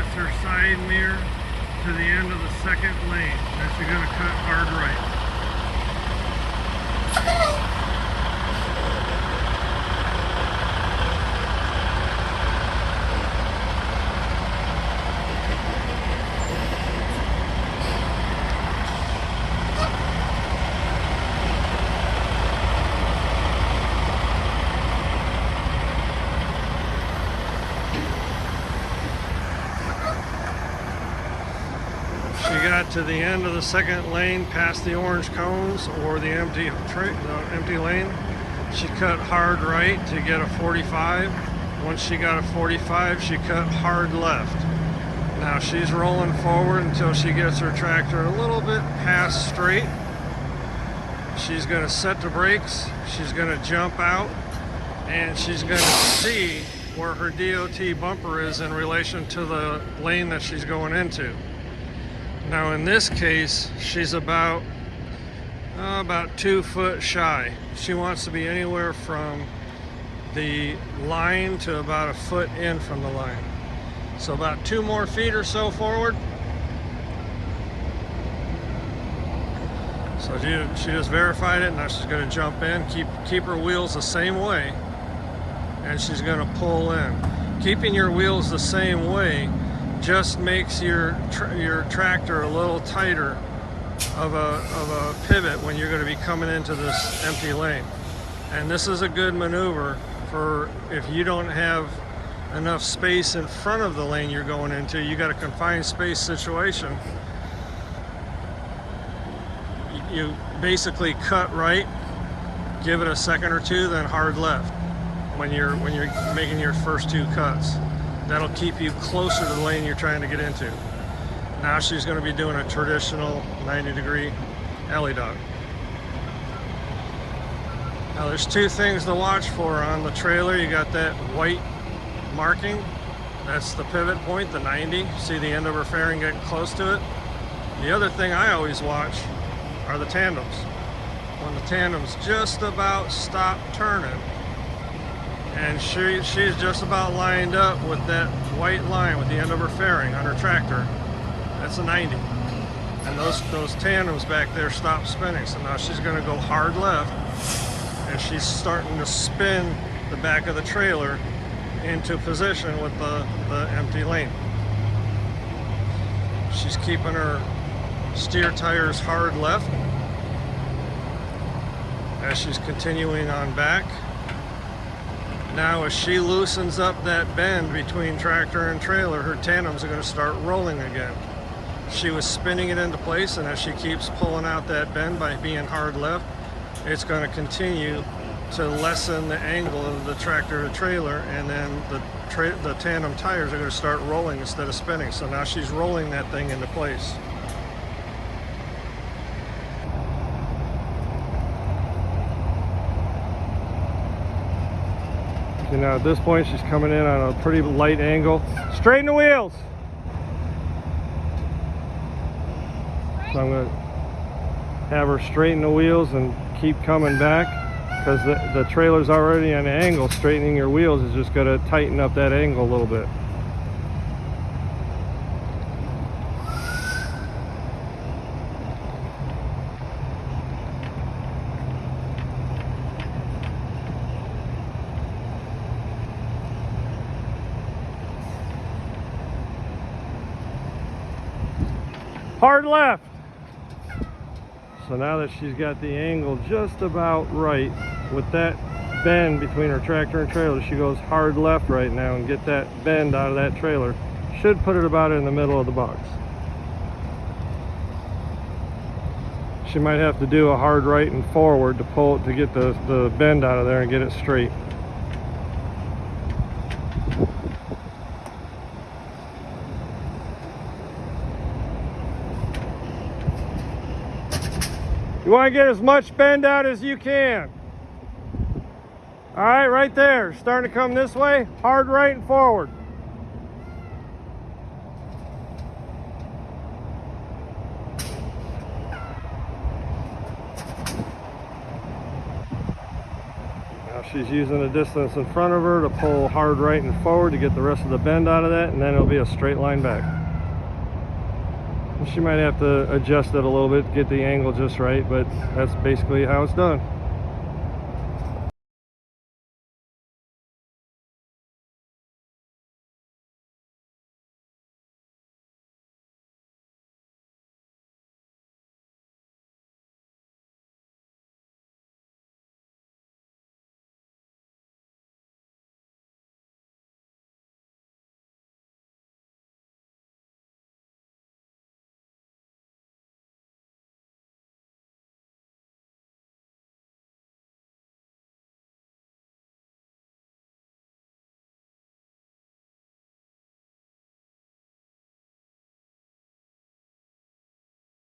gets her side mirror to the end of the second lane, then she's going to cut hard right. She got to the end of the second lane past the orange cones or the empty lane. She cut hard right to get a 45. Once she got a 45, she cut hard left. Now she's rolling forward until she gets her tractor a little bit past straight. She's going to set the brakes. She's going to jump out, and she's going to see where her DOT bumper is in relation to the lane that she's going into. Now in this case, she's about 2 foot shy. She wants to be anywhere from the line to about a foot in from the line. So about 2 more feet or so forward. So she just verified it. Now she's going to jump in, keep her wheels the same way, and she's going to pull in. Keeping your wheels the same way just makes your tractor a little tighter of a pivot when you're going to be coming into this empty lane. And this is a good maneuver for if you don't have enough space in front of the lane you're going into. You got a confined space situation. You basically cut right, give it a second or two, then hard left when you're making your first 2 cuts. That'll keep you closer to the lane you're trying to get into. Now she's going to be doing a traditional 90-degree alley dog. Now there's 2 things to watch for on the trailer. You got that white marking. That's the pivot point, the 90. See the end of her fairing getting close to it? The other thing I always watch are the tandems. When the tandems just about stop turning, and she's just about lined up with that white line with the end of her fairing on her tractor, that's a 90. And those tandems back there stop spinning. So now she's going to go hard left, and she's starting to spin the back of the trailer into position with the empty lane. She's keeping her steer tires hard left as she's continuing on back. Now as she loosens up that bend between tractor and trailer, her tandems are going to start rolling again. She was spinning it into place, and as she keeps pulling out that bend by being hard left, it's going to continue to lessen the angle of the tractor to trailer, and then the tandem tires are going to start rolling instead of spinning. So now she's rolling that thing into place. Okay, now at this point she's coming in on a pretty light angle. Straighten the wheels! So I'm going to have her straighten the wheels and keep coming back, because the trailer's already on an angle. Straightening your wheels is just going to tighten up that angle a little bit. Hard left. So now that she's got the angle just about right with that bend between her tractor and trailer, she goes hard left right now and get that bend out of that trailer. Should put it about in the middle of the box. She might have to do a hard right and forward to pull it to get the bend out of there and get it straight. You want to get as much bend out as you can. All right, right there. Starting to come this way. Hard right and forward. Now She's using the distance in front of her to pull hard right and forward to get the rest of the bend out of that, and then it'll be a straight line back. She might have to adjust it a little bit to get the angle just right, but that's basically how it's done.